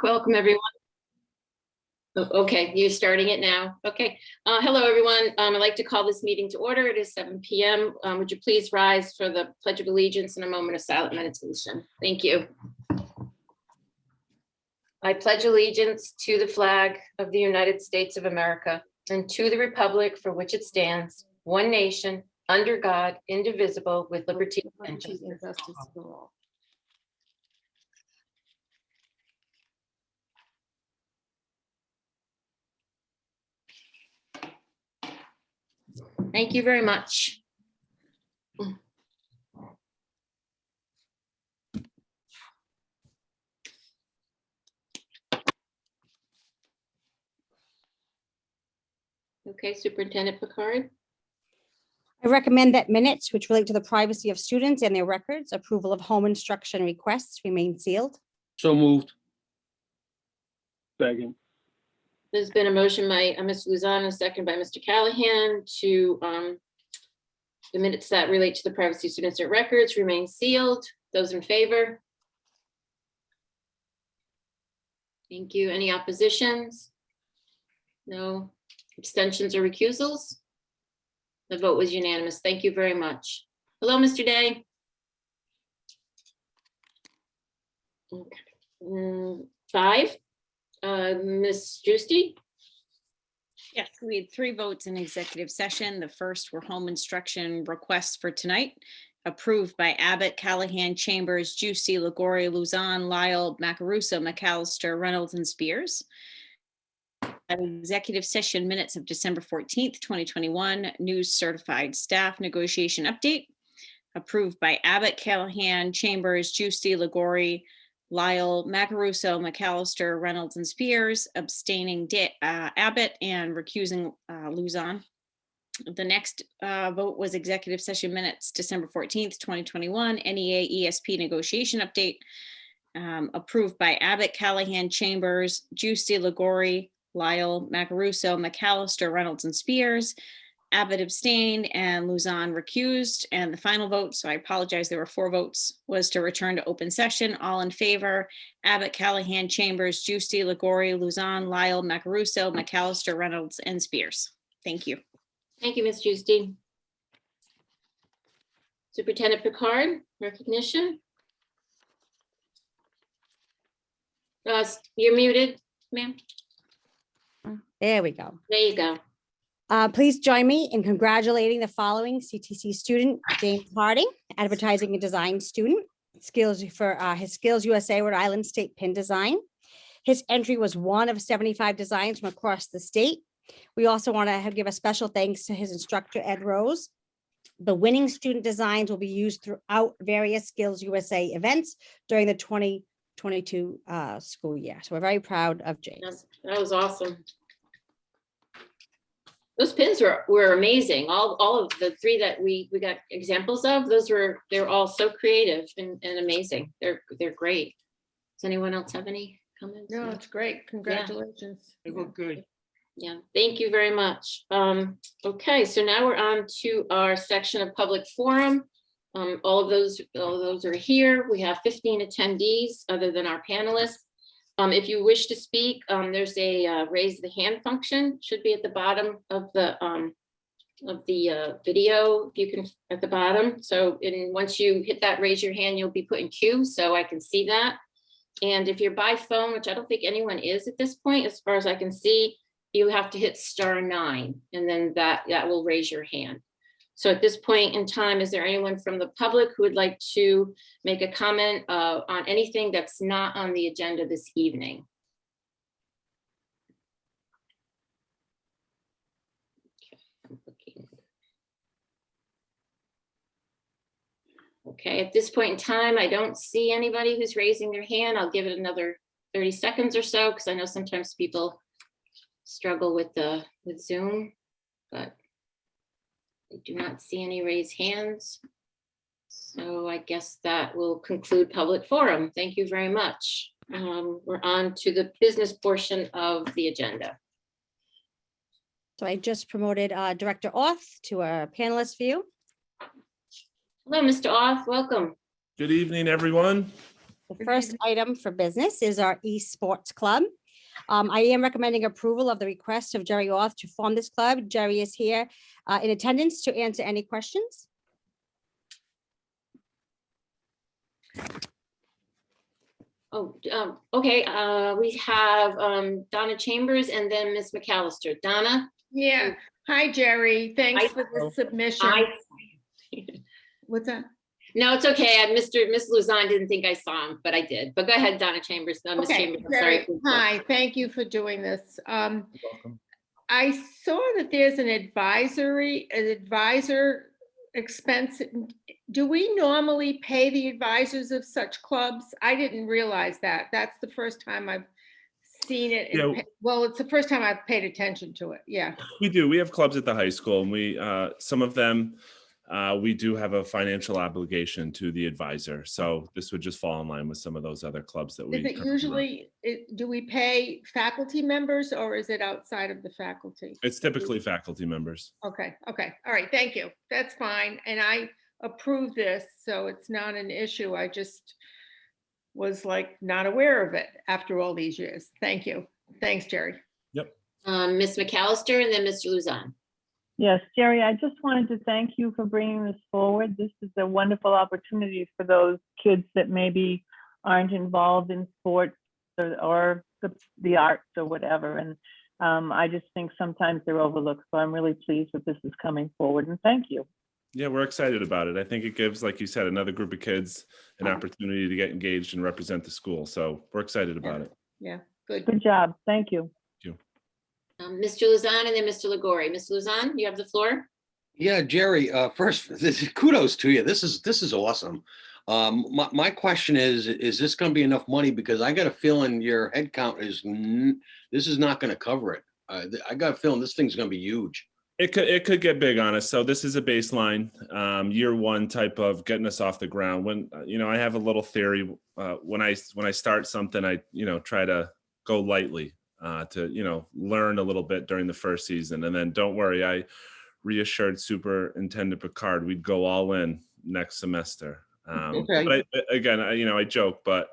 Welcome, everyone. Okay, you're starting it now. Okay. Hello, everyone. I'd like to call this meeting to order. It is 7 p.m. Would you please rise for the Pledge of Allegiance and a moment of silent meditation? Thank you. I pledge allegiance to the flag of the United States of America and to the republic for which it stands, one nation, under God, indivisible, with liberty and justice for all. Thank you very much. Okay, Superintendent Picard. I recommend that minutes which relate to the privacy of students and their records, approval of home instruction requests remain sealed. So moved. Second. There's been a motion by Mr. Luzon, a second by Mr. Callahan to the minutes that relate to the privacy of students and records remain sealed. Those in favor? Thank you. Any oppositions? No. Abstentions or recusals? The vote was unanimous. Thank you very much. Hello, Mr. Day. Okay. 5. Ms. Giusti? Yes, we had 3 votes in executive session. The first were home instruction requests for tonight, approved by Abbott, Callahan, Chambers, Giusti, Liguori, Luzon, Lyle, Macaruso, McAllister, Reynolds, and Spears. Executive session minutes of December 14th, 2021, news certified staff negotiation update, approved by Abbott, Callahan, Chambers, Giusti, Liguori, Lyle, Macaruso, McAllister, Reynolds, and Spears, abstaining Abbott and recusing Luzon. The next vote was executive session minutes, December 14th, 2021, NEA ESP negotiation update, approved by Abbott, Callahan, Chambers, Giusti, Liguori, Lyle, Macaruso, McAllister, Reynolds, and Spears. Abbott abstained and Luzon recused. And the final vote, so I apologize, there were 4 votes, was to return to open session. All in favor: Abbott, Callahan, Chambers, Giusti, Liguori, Luzon, Lyle, Macaruso, McAllister, Reynolds, and Spears. Thank you. Thank you, Ms. Giusti. Superintendent Picard, recognition. You're muted, ma'am. There we go. There you go. Please join me in congratulating the following CTC student, James Harding, advertising and design student, skills for his Skills USA Rhode Island State Pin Design. His entry was one of 75 designs from across the state. We also want to give a special thanks to his instructor, Ed Rose. The winning student designs will be used throughout various Skills USA events during the 2022 school year. So we're very proud of James. That was awesome. Those pins were amazing. All of the 3 that we got examples of, they're all so creative and amazing. They're great. Does anyone else have any comments? No, it's great. Congratulations. They look good. Yeah, thank you very much. Okay, so now we're on to our section of public forum. All of those are here. We have 15 attendees other than our panelists. If you wish to speak, there's a raise the hand function, should be at the bottom of the video, if you can, at the bottom. So once you hit that raise your hand, you'll be put in queue so I can see that. And if you're by phone, which I don't think anyone is at this point, as far as I can see, you have to hit *9 and then that will raise your hand. So at this point in time, is there anyone from the public who would like to make a comment on anything that's not on the agenda this evening? Okay, at this point in time, I don't see anybody who's raising their hand. I'll give it another 30 seconds or so, because I know sometimes people struggle with Zoom, but I do not see any raised hands. So I guess that will conclude public forum. Thank you very much. We're on to the business portion of the agenda. So I just promoted Director Auth to a panelist view. Hello, Mr. Auth, welcome. Good evening, everyone. The Good first evening. item for business is our Esports Club. I am recommending approval of the request of Jerry Auth to form this club. Jerry is here in attendance to answer any questions. Oh, okay, we have Donna Chambers and then Ms. McAllister. Donna? Yeah. Hi, Jerry. Thanks Hi. for the submission. What's that? No, it's okay. Miss Luzon didn't think I saw him, but I did. But go ahead, Donna Chambers. Ms. Okay, Chambers, I'm sorry. Jerry. Hi, thank you for doing this. Welcome. I saw that there's an advisor expense. Do we normally pay the advisors of such clubs? I didn't realize that. That's the first time I've seen it. Yeah. Well, it's the first time I've paid attention to it. Yeah. We do. We have clubs at the high school, and we some of them we do have a financial obligation to the advisor. So this would just fall in line with some of those other clubs that we. Is it currently run. usually, do we pay faculty members or is it outside of the faculty? It's typically faculty members. Okay, okay, all right, thank you. That's fine. And I approve this, so it's not an issue. I just was like not aware of it after all these years. Thank you. Thanks, Jerry. Ms. McAllister and then Mr. Luzon. Yes, Jerry, I just wanted to thank you for bringing this forward. This is a wonderful opportunity for those kids that maybe aren't involved in sports or the arts or whatever. And I just think sometimes they're overlooked. So I'm really pleased that this is coming forward, and thank you. Yeah, we're excited about it. I think it gives, like you said, another group of kids an opportunity to get engaged and represent the school. So we're excited about it. Yeah, good. Good job. Thank you. Mr. Luzon and then Mr. Legori. Mr. Luzon, you have the floor. Yeah, Jerry, first, kudos to you. This is awesome. My question is this going to be enough money? Because I got a feeling your head count this is not going to cover it. I got a feeling this thing's going to be huge. It could get big on us. So this is a baseline, year one type of getting us off the ground. When I have a little theory. When I start something, I try to go lightly. To learn a little bit during the first season, and then don't worry, I reassured Superintendent Picard we'd go all in next semester. Okay. But I joke, but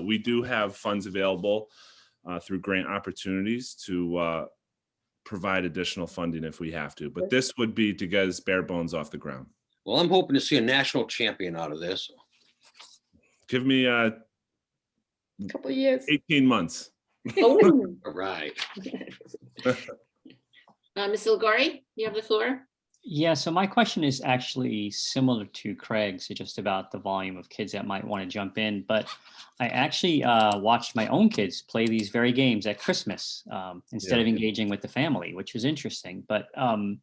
we do have funds available through grant opportunities to provide additional funding if we have to. But this would be to get us bare bones off the ground. Well, I'm hoping to see a national champion out of this. Give me Couple of years. 18 months. Oh. All right. Ms. Legori, you have the floor. Yeah, so my question is actually similar to Craig's, just about the volume of kids that might want to jump in. But I actually watched my own kids play these very games at Christmas instead of engaging with the family, which was interesting. But from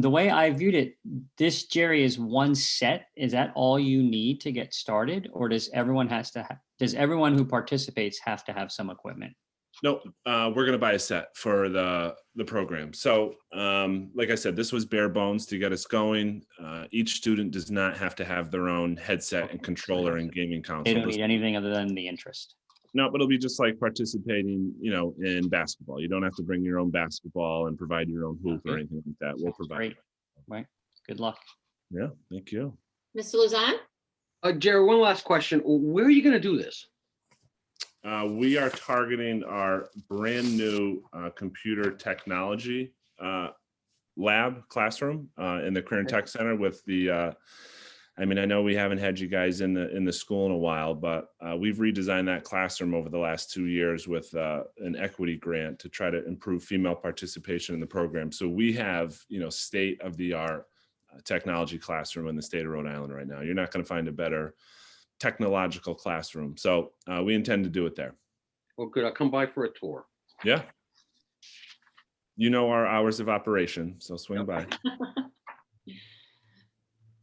the way I viewed it, this, Jerry, is one set. Is that all you need to get started, or does everyone who participates have to have some equipment? No, we're going to buy a set for the program. So like I said, this was bare bones to get us going. Each student does not have to have their own headset and controller and gaming console. They don't need anything other than the interest. No, but it'll be just like participating, in basketball. You don't have to bring your own basketball and provide your own hoop or anything like that. We'll provide. Great. Right. Good luck. Yeah, thank you. Mr. Luzon? Jerry, one last question. Where are you going to do this? We are targeting our brand new computer technology lab classroom in the Career and Tech Center with the I know we haven't had you guys in the school in a while, but we've redesigned that classroom over the last 2 years with an equity grant to try to improve female participation in the program. So we have, state-of-the-art technology classroom in the state of Rhode Island right now. You're not going to find a better technological classroom. So we intend to do it there. Well, good. I'll come by for a tour. Yeah. Our hours of operation, so swing by.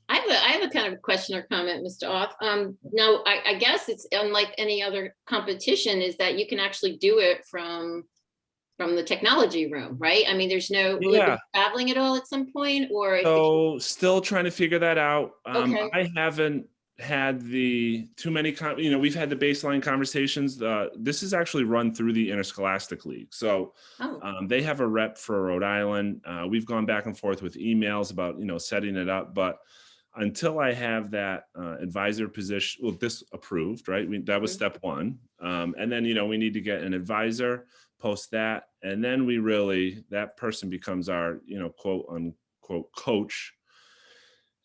I have a kind of question or comment, Mr. Off. No, I guess it's unlike any other competition is that you can actually do it from the technology room, right? There's no will it be traveling at all at some point, or so still trying to figure that out. Okay. I haven't had too many we've had the baseline conversations. This is actually run through the Interscholastic League, so they have a rep for Rhode Island. We've gone back and forth with emails about setting it up, but until I have that advisor position, well, this approved, right? That was step one. And then, we need to get an advisor, post that. And then that person becomes our, quote unquote coach.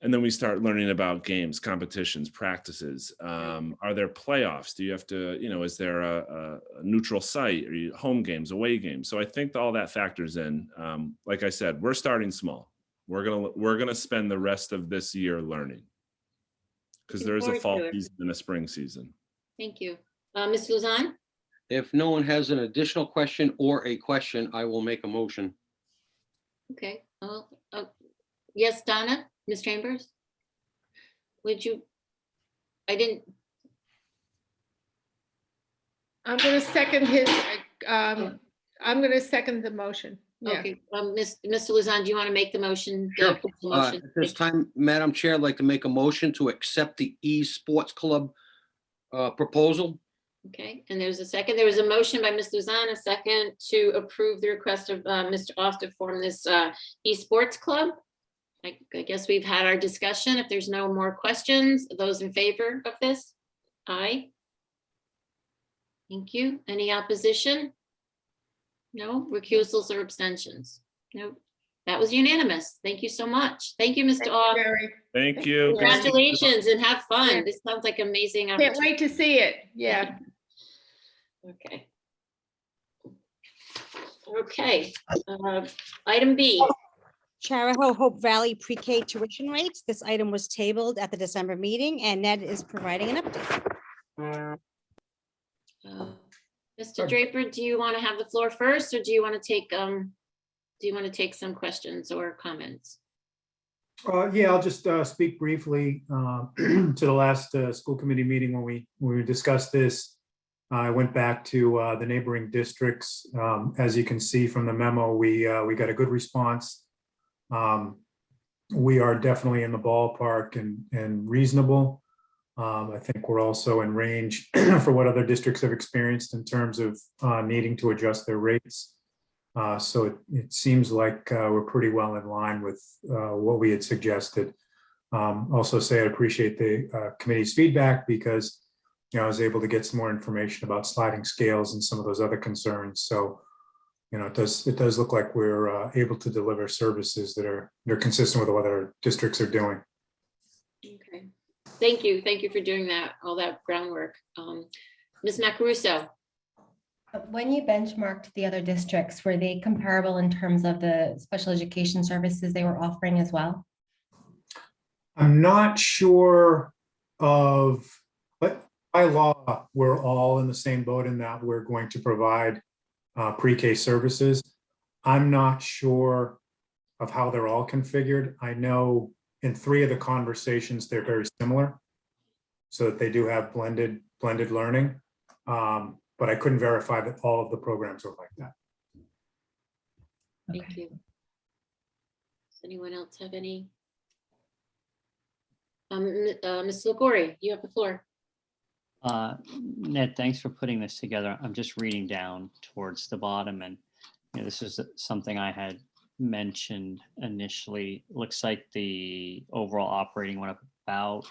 And then we start learning about games, competitions, practices. Are there playoffs? Do you have to, is there a neutral site? Are you home games, away games? So I think all that factors in. Like I said, we're starting small. We're gonna spend the rest of this year learning, because there is a Looking fall forward to it. season and a spring season. Thank you. Ms. Luzon? If no one has an additional question or a question, I will make a motion. Okay. Yes, Donna, Ms. Chambers? Would you? I didn't. I'm going to second I'm going to second the motion. Yeah. Okay, Mr. Luzon, do you want to make the motion? the Sure. official motion? At this time, Madam Chair, I'd like to make a motion to accept the Esports Club proposal. Okay, and there's a second. There was a motion by Ms. Luzon, a second to approve the request of Mr. Off to form this Esports Club. I guess we've had our discussion. If there's no more questions, those in favor of this? Aye. Thank you. Any opposition? No recusals or abstentions? No, that was unanimous. Thank you so much. Thank you, Mr. Thank you, Off. Mary. Thank you. Congratulations and have Yeah. fun. This sounds like amazing Can't opportunity. wait to see it. Yeah. Okay. Okay, item B. Charahoe Hope Valley Pre-K tuition rates. This item was tabled at the December meeting, and Ned is providing an update. Mr. Draper, do you want to have the floor first, or do you want to take some questions or comments? Yeah, I'll just speak briefly to the last school committee meeting when we discussed this. I went back to the neighboring districts. As you can see from the memo, we got a good response. We are definitely in the ballpark and reasonable. I think we're also in range for what other districts have experienced in terms of needing to adjust their rates. So it seems like we're pretty well in line with what we had suggested. Also say I appreciate the committee's feedback, because I was able to get some more information about sliding scales and some of those other concerns. So it does look like we're able to deliver services that are consistent with what other districts are doing. Okay, thank you for doing all that groundwork. Ms. Macaruso? When you benchmarked the other districts, were they comparable in terms of the special education services they were offering as well? I'm not sure of, but by law, we're all in the same boat in that we're going to provide pre-K services. I'm not sure of how they're all configured. I know in 3 of the conversations, they're very similar, so that they do have blended learning. But I couldn't verify that all of the programs are like that. Thank you. Does anyone else have any? Ms. Lagori, you have the floor. Ned, thanks for putting this together. I'm just reading down towards the bottom, and this is something I had mentioned initially. Looks like the overall operating went up about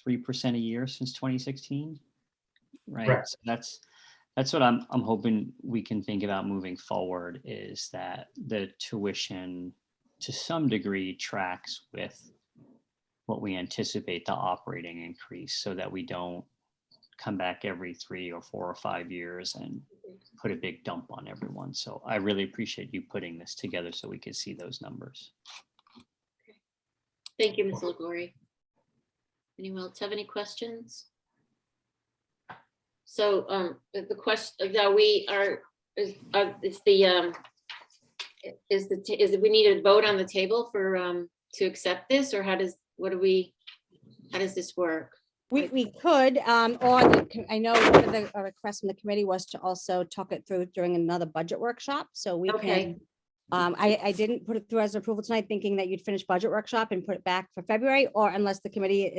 3% a year since 2016, right? Correct. So that's what I'm hoping we can think about moving forward, is that the tuition to some degree tracks with what we anticipate the operating increase, so that we don't come back every 3 or 4 or 5 years and put a big dump on everyone. So I really appreciate you putting this together so we could see those numbers. Thank you, Ms. Lagori. Anyone else have any questions? So the question that we are is we need a vote on the table for to accept this, or how does this work? We could, or I know one of the requests from the committee was to also talk it through during another budget workshop. So we Okay. can, I didn't put it through as approval tonight, thinking that you'd finish budget workshop and put it back for February, or unless the committee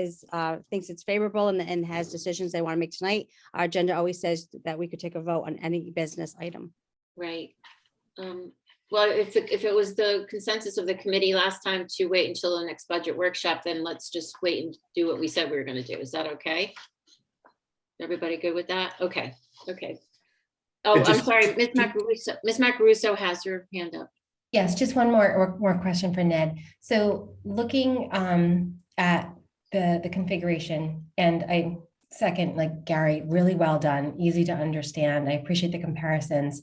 thinks it's favorable and has decisions they want to make tonight. Our agenda always says that we could take a vote on any business item. Right. Well, if it was the consensus of the committee last time to wait until the next budget workshop, then let's just wait and do what we said we were gonna do. Is that okay? Everybody good with that? Okay, okay. Oh, I'm just- sorry, Ms. Macaruso has her hand up. Yes, just one more question for Ned. So looking at the configuration, and I second, like Gary, really well done, easy to understand. I appreciate the comparisons.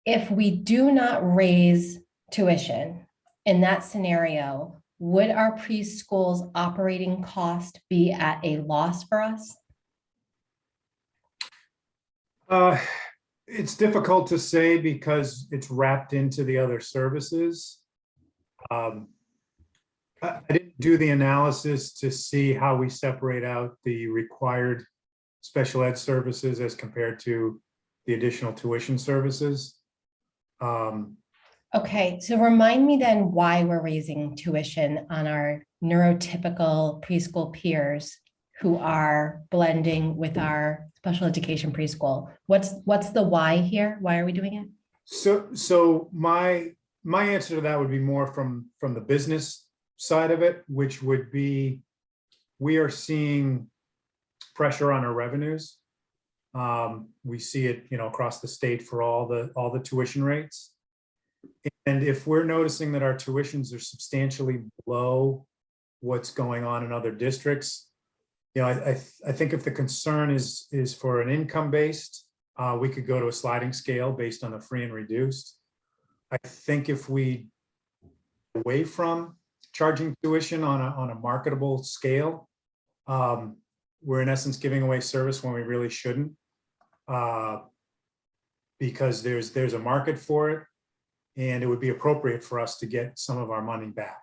If we do not raise tuition in that scenario, would our preschool's operating cost be at a loss for us? It's difficult to say because it's wrapped into the other services. I didn't do the analysis to see how we separate out the required special ed services as compared to the additional tuition services. Okay, so remind me then why we're raising tuition on our neurotypical preschool peers who are blending with our special education preschool. What's the why here? Why are we doing it? So my answer to that would be more from the business side of it, which would be, we are seeing pressure on our revenues. We see it, across the state for all the tuition rates. And if we're noticing that our tuitions are substantially below what's going on in other districts, I think if the concern is for an income-based, we could go to a sliding scale based on the free and reduced. I think if we away from charging tuition on a marketable scale, we're in essence giving away service when we really shouldn't, because there's a market for it, and it would be appropriate for us to get some of our money back.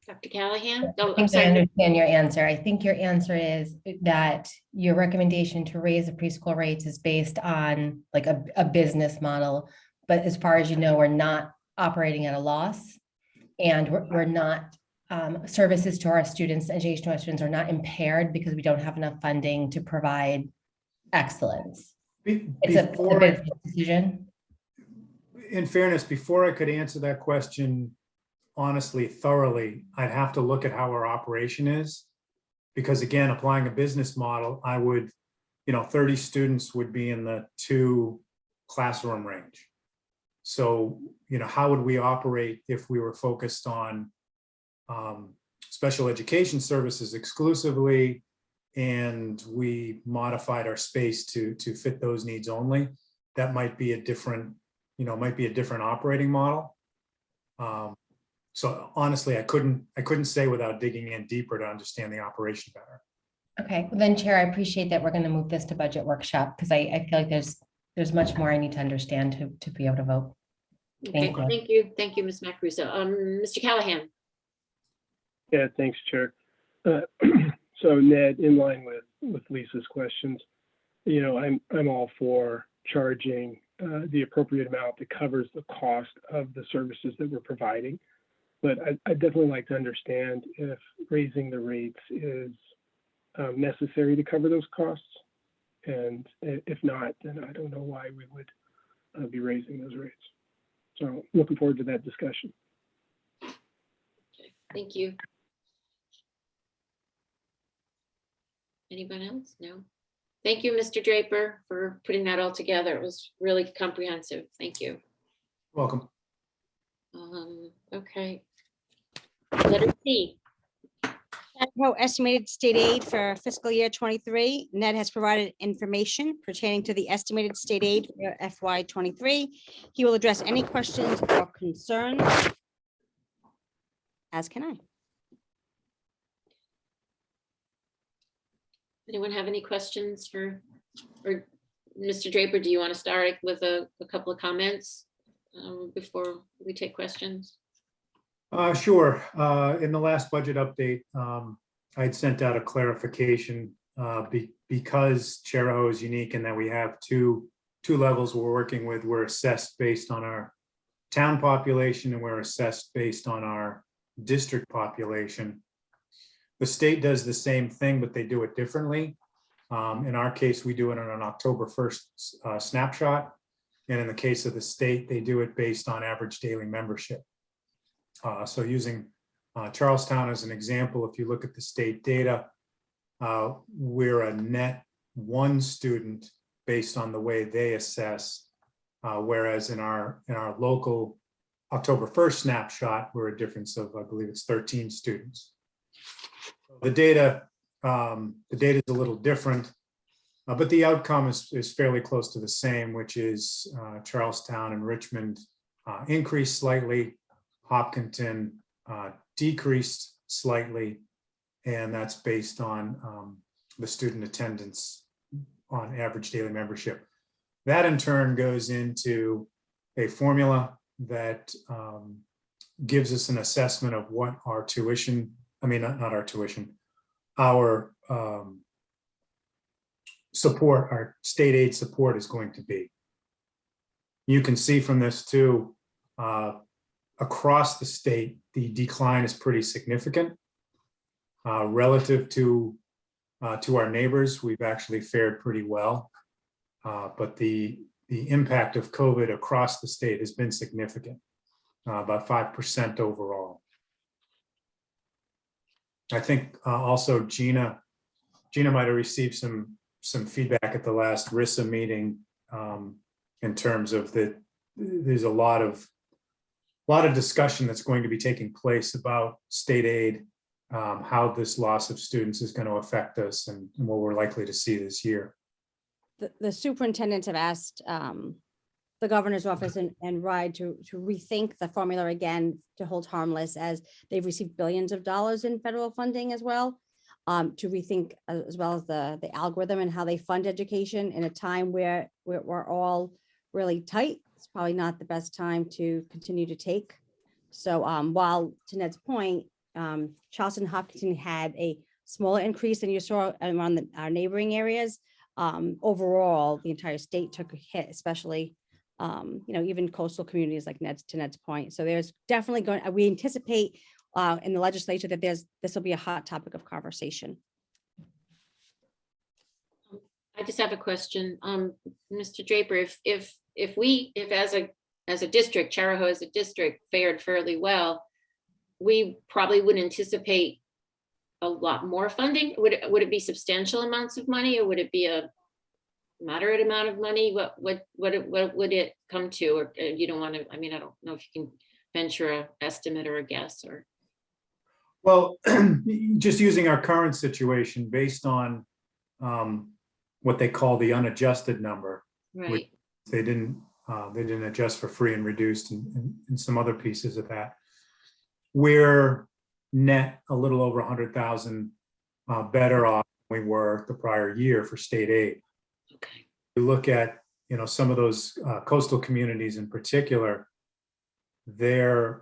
Dr. Callahan? I Oh, I'm think I sorry. understand your answer. I think your answer is that your recommendation to raise the preschool rates is based on like a business model. But as far as you know, we're not operating at a loss, and we're not, services to our students, education to our students are not impaired because we don't have enough funding to provide excellence. It's a business decision. In fairness, before I could answer that question honestly, thoroughly, I'd have to look at how our operation is. Because again, applying a business model, I would, 30 students would be in the 2 classroom range. So, how would we operate if we were focused on special education services exclusively, and we modified our space to fit those needs only? That might be a different, operating model. So honestly, I couldn't say without digging in deeper to understand the operation better. Okay, well then, Chair, I appreciate that we're going to move this to budget workshop because I feel like there's much more I need to understand to be able to vote. Okay, Thank you. thank you, Ms. Macaruso. Mr. Callahan? Yeah, thanks, Chair. So Ned, in line with Lisa's questions, I'm all for charging the appropriate amount that covers the cost of the services that we're providing. But I'd definitely like to understand if raising the rates is necessary to cover those costs. And if not, then I don't know why we would be raising those rates. So looking forward to that discussion. Okay, thank you. Anyone else? No. Thank you, Mr. Draper, for putting that all together. It was really comprehensive. Thank you. Welcome. Okay. Letter C. Estimated state aid for fiscal year 23. Ned has provided information pertaining to the estimated state aid for FY 23. He will address any questions or concerns, as can I. Anyone have any questions or Mr. Draper, do you want to start with a couple of comments before we take questions? Sure. In the last budget update, I'd sent out a clarification because Cheraho is unique in that we have two levels we're working with. We're assessed based on our town population and we're assessed based on our district population. The state does the same thing, but they do it differently. In our case, we do it on an October 1st snapshot. And in the case of the state, they do it based on average daily membership. So using Charlestown as an example, if you look at the state data, we're a net 1 student based on the way they assess, whereas in our local October 1st snapshot, we're a difference of, I believe it's 13 students. The data is a little different, but the outcome is fairly close to the same, which is Charlestown and Richmond increased slightly, Hopkinton decreased slightly, and that's based on the student attendance on average daily membership. That in turn goes into a formula that gives us an assessment of what our tuition, I mean, not our tuition, our support, our state aid support is going to be. You can see from this too, across the state, the decline is pretty significant. Relative to our neighbors, we've actually fared pretty well. But the impact of COVID across the state has been significant, about 5% overall. I think also Gina might have received some feedback at the last RISA meeting in terms of there's a lot of discussion that's going to be taking place about state aid, how this loss of students is going to affect us and what we're likely to see this year. The superintendents have asked the governor's office and RIDE to rethink the formula again, to hold harmless, as they've received billions of dollars in federal funding as well, to rethink as well as the algorithm and how they fund education in a time where we're all really tight. It's probably not the best time to continue to take. So while to Ned's point, Charleston and Hopkinton had a smaller increase than you saw around our neighboring areas, overall, the entire state took a hit, especially, even coastal communities like to Ned's point. So there's definitely we anticipate in the legislature that this will be a hot topic of conversation. I just have a question, Mr. Draper, if as a district, Charahoe as a district fared fairly well, we probably would anticipate a lot more funding. Would it be substantial amounts of money, or would it be a moderate amount of money? What would it come to? Or you don't want to, I mean, I don't know if you can venture a estimate or a guess or. Well, just using our current situation based on what they call the unadjusted number, Right. which they didn't adjust for free and reduced and some other pieces of that. We're net a little over 100,000 better off than we were the prior year for state aid. Okay. You look at some of those coastal communities in particular, they're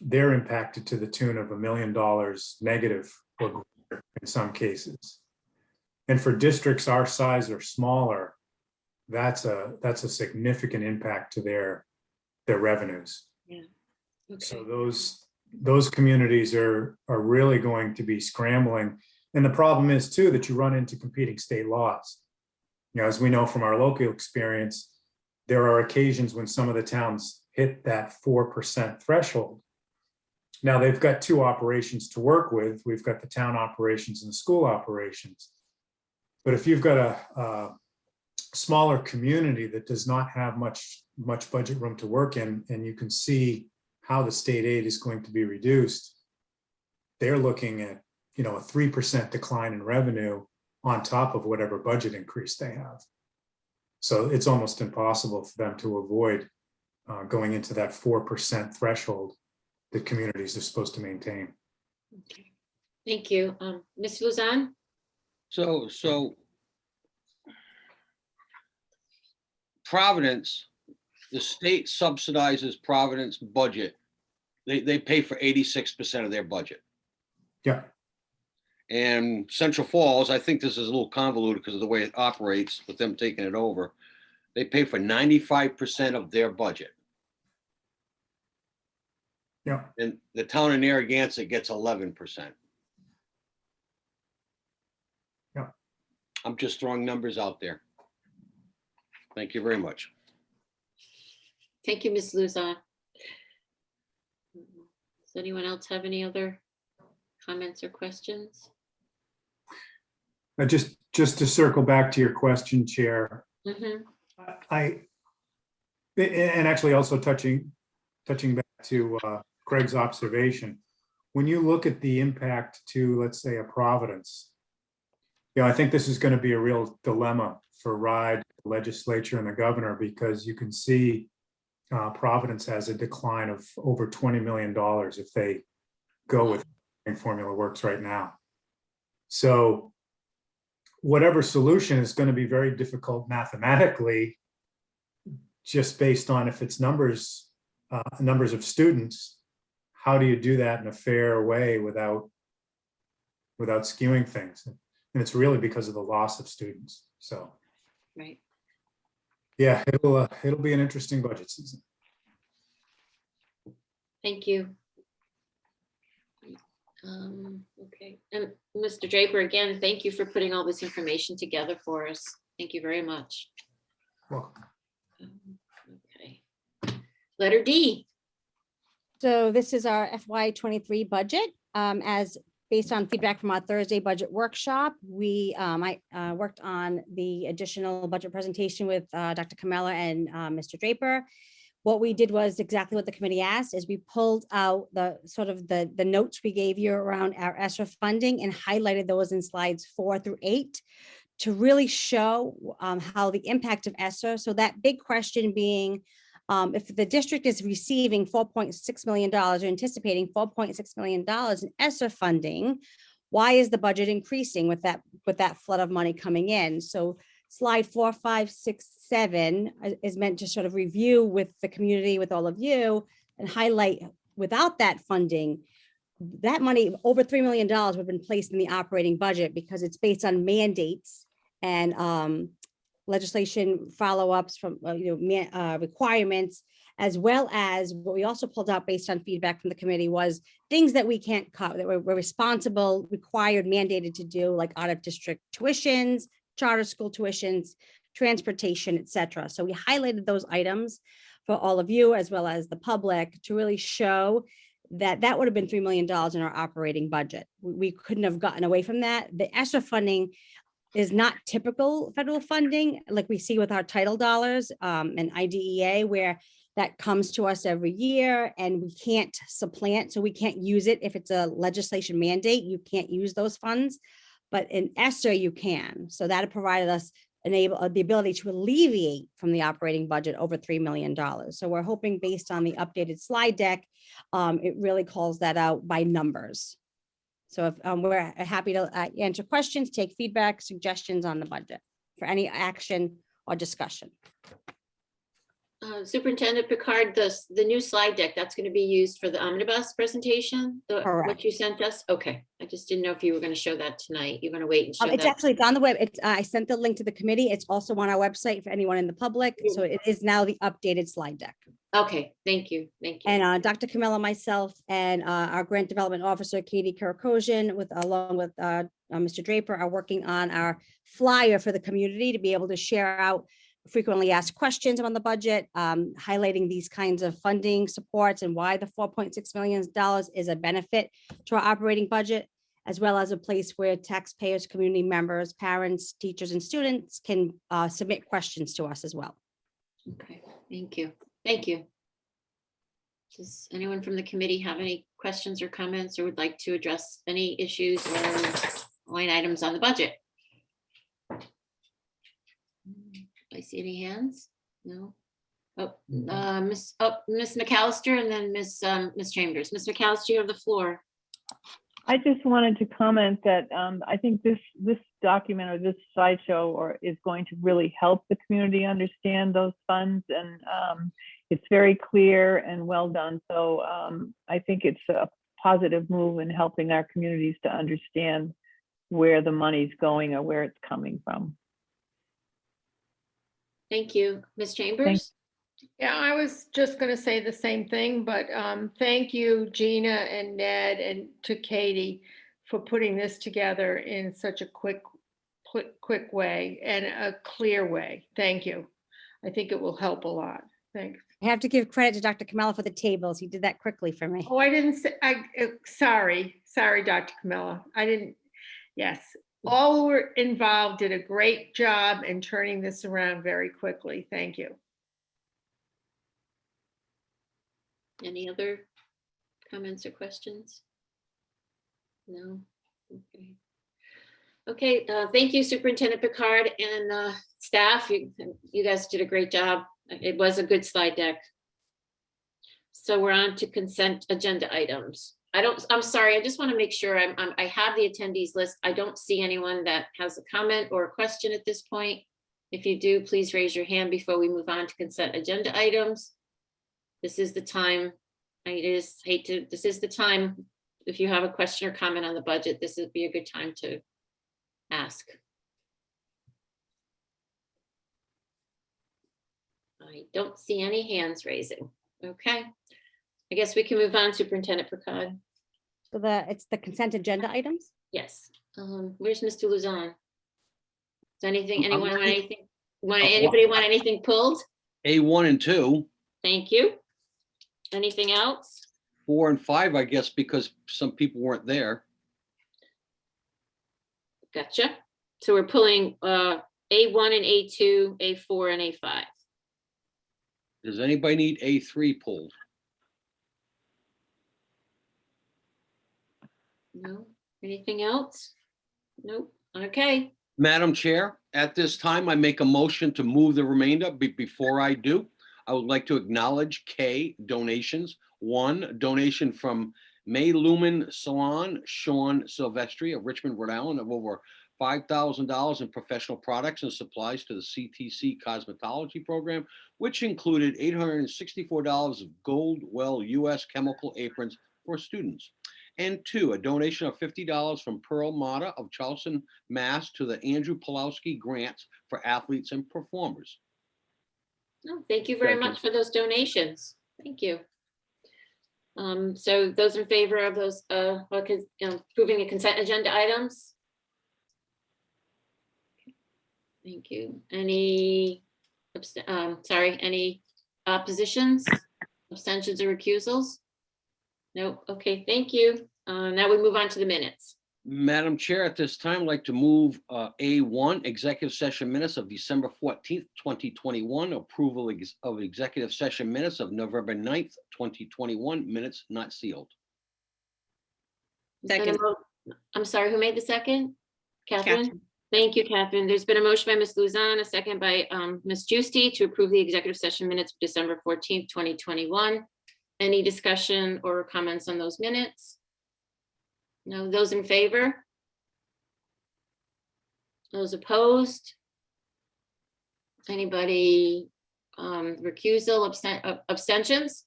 impacted to the tune of $1 million negative or greater in some cases. And for districts our size or smaller, that's a significant impact to their revenues. Yeah. Okay. So those communities are really going to be scrambling. And the problem is too, that you run into competing state laws. As we know from our local experience, there are occasions when some of the towns hit that 4% threshold. Now they've got 2 operations to work with. We've got the town operations and the school operations. But if you've got a smaller community that does not have much budget room to work in, and you can see how the state aid is going to be reduced, they're looking at a 3% decline in revenue on top of whatever budget increase they have. So it's almost impossible for them to avoid going into that 4% threshold that communities are supposed to maintain. Okay. Thank you. Ms. Luzon? So Providence, the state subsidizes Providence budget. They pay for 86% of their budget. Yeah. And Central Falls, I think this is a little convoluted because of the way it operates with them taking it over. They pay for 95% of their budget. Yeah. And the town of Narragansett gets 11%. Yeah. I'm just throwing numbers out there. Thank you very much. Thank you, Ms. Luzon. Does anyone else have any other comments or questions? Just to circle back to your question, Chair, Mhm. and actually also touching back to Craig's observation, when you look at the impact to, let's say, a Providence, I think this is going to be a real dilemma for RIDE, the legislature, and the governor, because you can see Providence has a decline of over $20 million if they go with formula works right now. So whatever solution is going to be very difficult mathematically, just based on if it's numbers of students. How do you do that in a fair way without skewing things? And it's really because of the loss of students. So, Right. yeah, it'll be an interesting budget season. Thank you. Okay, and Mr. Draper, again, thank you for putting all this information together for us. Thank you very much. Welcome. Okay. Letter D. So this is our FY23 budget. As based on feedback from our Thursday budget workshop, I worked on the additional budget presentation with Dr. Kamala and Mr. Draper. What we did was exactly what the committee asked, is we pulled out the notes we gave you around our ESSER funding and highlighted those in slides 4 through 8 to really show how the impact of ESSER. So that big question being, if the district is receiving $4.6 million or anticipating $4.6 million in ESSER funding, why is the budget increasing with that flood of money coming in? So slide 4, 5, 6, 7 is meant to sort of review with the community, with all of you, and highlight without that funding, that money, over $3 million would have been placed in the operating budget because it's based on mandates and legislation follow-ups from requirements, as well as what we also pulled out based on feedback from the committee was things that we can't cut, that we're responsible, required, mandated to do, like out-of-district tuitions, charter school tuitions, transportation, et cetera. So we highlighted those items for all of you as well as the public to really show that that would have been $3 million in our operating budget. We couldn't have gotten away from that. The ESSER funding is not typical federal funding like we see with our title dollars and IDEA, where that comes to us every year and we can't supplant. So we can't use it if it's a legislation mandate. You can't use those funds. But in ESSER, you can. So that provided us the ability to alleviate from the operating budget over $3 million. So we're hoping based on the updated slide deck, it really calls that out by numbers. So if, we're happy to answer questions, take feedback, suggestions on the budget for any action or discussion. Superintendent Picard, the new slide deck, that's going to be used for the omnibus presentation, what Correct. you sent us? Okay, I just didn't know if you were going to show that tonight. You're going to wait and show It's that. actually on the web. I sent the link to the committee. It's also on our website for anyone in the public. So it is now the updated slide deck. Okay, thank you. Thank you. And Dr. Camilla, myself, and our grant development officer, Katie Karakosian, along with Mr. Draper, are working on our flyer for the community to be able to share out frequently asked questions on the budget, highlighting these kinds of funding supports and why the $4.6 million is a benefit to our operating budget, as well as a place where taxpayers, community members, parents, teachers, and students can submit questions to us as well. Okay, thank you. Thank you. Does anyone from the committee have any questions or comments or would like to address any issues or line items on the budget? I see any hands? No. Oh, Miss McAllister and then Miss Chambers. Miss McAllister, you have the floor. I just wanted to comment that I think this document or this slideshow is going to really help the community understand those funds, and it's very clear and well done. So I think it's a positive move in helping our communities to understand where the money's going or where it's coming from. Thank you. Ms. Chambers? Yeah, I was just going to say the same thing, but thank you, Gina and Ned, and to Katie for putting this together in such a quick quick way and a clear way. Thank you. I think it will help a lot. Thanks. I have to give credit to Dr. Camilla for the tables. He did that quickly for me. Oh, I didn't say, sorry, Dr. Camilla. I didn't, yes. All who were involved did a great job in turning this around very quickly. Thank you. Any other comments or questions? No? Okay. Okay, thank you, Superintendent Picard and staff. You guys did a great job. It was a good slide deck. So we're on to consent agenda items. I'm sorry, I just want to make sure I have the attendees list. I don't see anyone that has a comment or a question at this point. If you do, please raise your hand before we move on to consent agenda items. This is the time. This is the time. If you have a question or comment on the budget, this would be a good time to ask. I don't see any hands raising. Okay. I guess we can move on, Superintendent Picard. So it's the consent agenda items? Yes. Where's Mr. Luzon? Is anything, anyone want ready. anything? Anybody want anything pulled? A1 and 2, Thank you. Anything else? 4 and 5, I guess, because some people weren't there. Gotcha. So we're pulling A1 and A2, A4 and A5. Does anybody need A3 pulled? No. Anything else? Nope. Okay. Madam Chair, at this time, I make a motion to move the remainder. Before I do, I would like to acknowledge K donations. One donation from May Lumen Salon, Sean Silvestri of Richmond, Rhode Island, of over $5,000 in professional products and supplies to the CTC cosmetology program, which included $864 of Goldwell US chemical aprons for students. And 2, a donation of $50 from Pearl Mata of Charleston, Mass. To the Andrew Pulowski Grants for athletes and performers. No, thank you very much for those donations. Thank you. So those in favor of those approving the consent agenda items? Thank you. Any any oppositions, abstentions or recusals? No. Okay, thank you. Now we move on to the minutes. Madam Chair, at this time, I'd like to move A1, executive session minutes of December 14th, 2021, approval of executive session minutes of November 9th, 2021, minutes not sealed. Second. I'm sorry, who made the second? Catherine? Catherine. Thank you, Catherine. There's been a motion by Ms. Luzon, a second by Ms. Giusti to approve the executive session minutes of December 14th, 2021. Any discussion or comments on those minutes? No, those in favor? Those opposed? Anybody recusal, abstentions?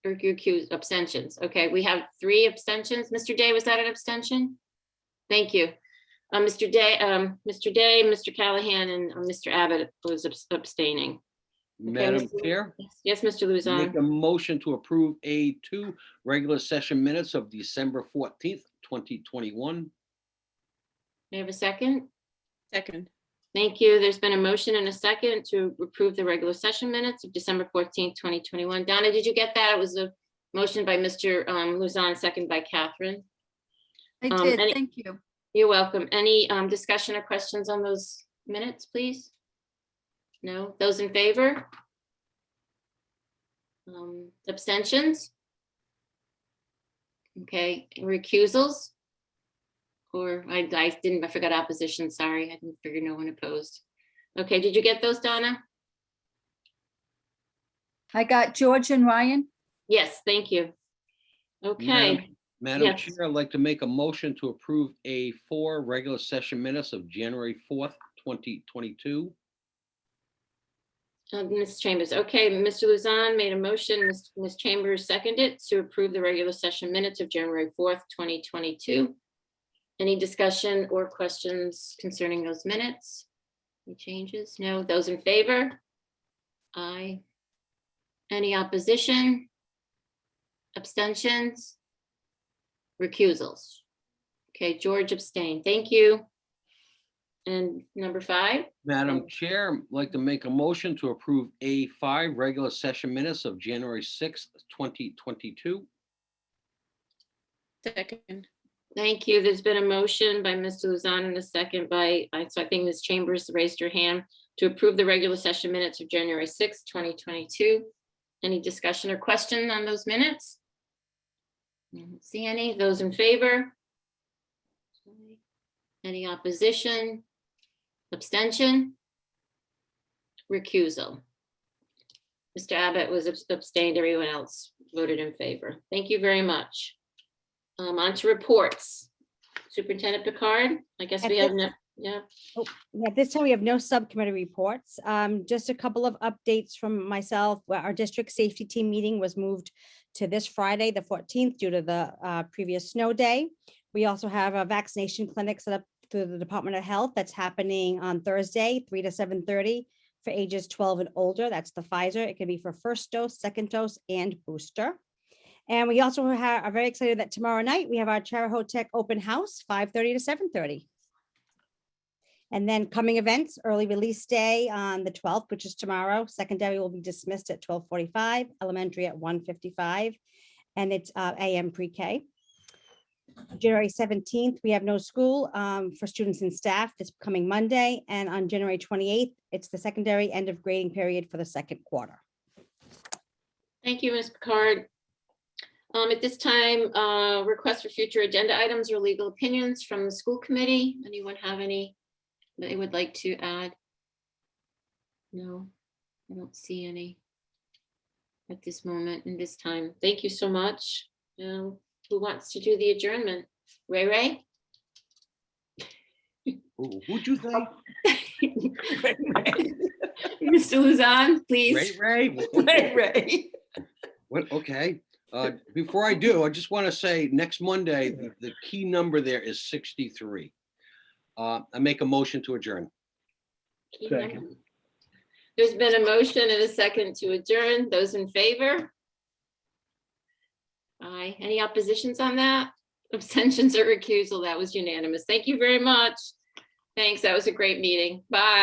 Or recuse abstentions? Okay, we have 3 abstentions. Mr. Day, was that an abstention? Thank you. Mr. Day, Mr. Callahan, and Mr. Abbott was abstaining. Madam Chair, Yes, Mr. Luzon. make a motion to approve A2, regular session minutes of December 14th, 2021. May I have a second? Second. Thank you. There's been a motion and a second to approve the regular session minutes of December 14th, 2021. Donna, did you get that? It was a motion by Mr. Luzon, second by Catherine. I did, any- thank you. You're welcome. Any discussion or questions on those minutes, please? No, those in favor? Abstentions? Okay, recusals? Or I forgot opposition, sorry, I didn't figure no one opposed. Okay, did you get those, Donna? I got George and Ryan. Yes, thank you. Okay, Madam Yes. Chair, I'd like to make a motion to approve A4, regular session minutes of January 4th, 2022. Ms. Chambers, okay, Mr. Luzon made a motion, Ms. Chambers seconded to approve the regular session minutes of January 4th, 2022. Any discussion or questions concerning those minutes? Any changes? No, those in favor? Aye. Any opposition? Abstentions? Recusals? Okay, George abstained, thank you. And number 5, Madam Chair, I'd like to make a motion to approve A5 regular session minutes of January 6th, 2022. Second. thank you. There's been a motion by Mr. Luzon and a second by, so I think Ms. Chambers raised her hand to approve the regular session minutes of January 6th, 2022. Any discussion or question on those minutes? I don't see any. Those in favor? Any opposition? Abstention? Recusal? Mr. Abbott was abstained. Everyone else voted in favor. Thank you very much. On to reports. Superintendent Picard, I guess we have no, yeah. At this time, we have no subcommittee reports. Just a couple of updates from myself. Where our district safety team meeting was moved to this Friday, the 14th, due to the previous snow day. We also have a vaccination clinic set up through the Department of Health that's happening on Thursday, 3 to 7:30 for ages 12 and older. That's the Pfizer. It can be for first dose, second dose, and booster. And we also are very excited that tomorrow night we have our Charahoe Tech open house, 5:30 to 7:30. And then coming events, early release day on the 12th, which is tomorrow. Secondary will be dismissed at 12:45, elementary at 1:55, and it's AM pre-K. January 17th, we have no school for students and staff this coming Monday. And on January 28th, it's the secondary end of grading period for the second quarter. Thank you, Ms. Picard. At this time, request for future agenda items or legal opinions from the school committee. Anyone have any that they would like to add? No, I don't see any at this moment in this time. Thank you so much. Who wants to do the adjournment? Ray? Who'd you say? Mr. Luzon, please. Ray. What? Okay. Before I do, I just want to say next Monday, the key number there is 63. I make a motion to adjourn. Second. There's been a motion and a second to adjourn. Those in favor? Aye. Any oppositions on that? Abstentions or recusal? That was unanimous. Thank you very much. Thanks. That was a great meeting. Bye.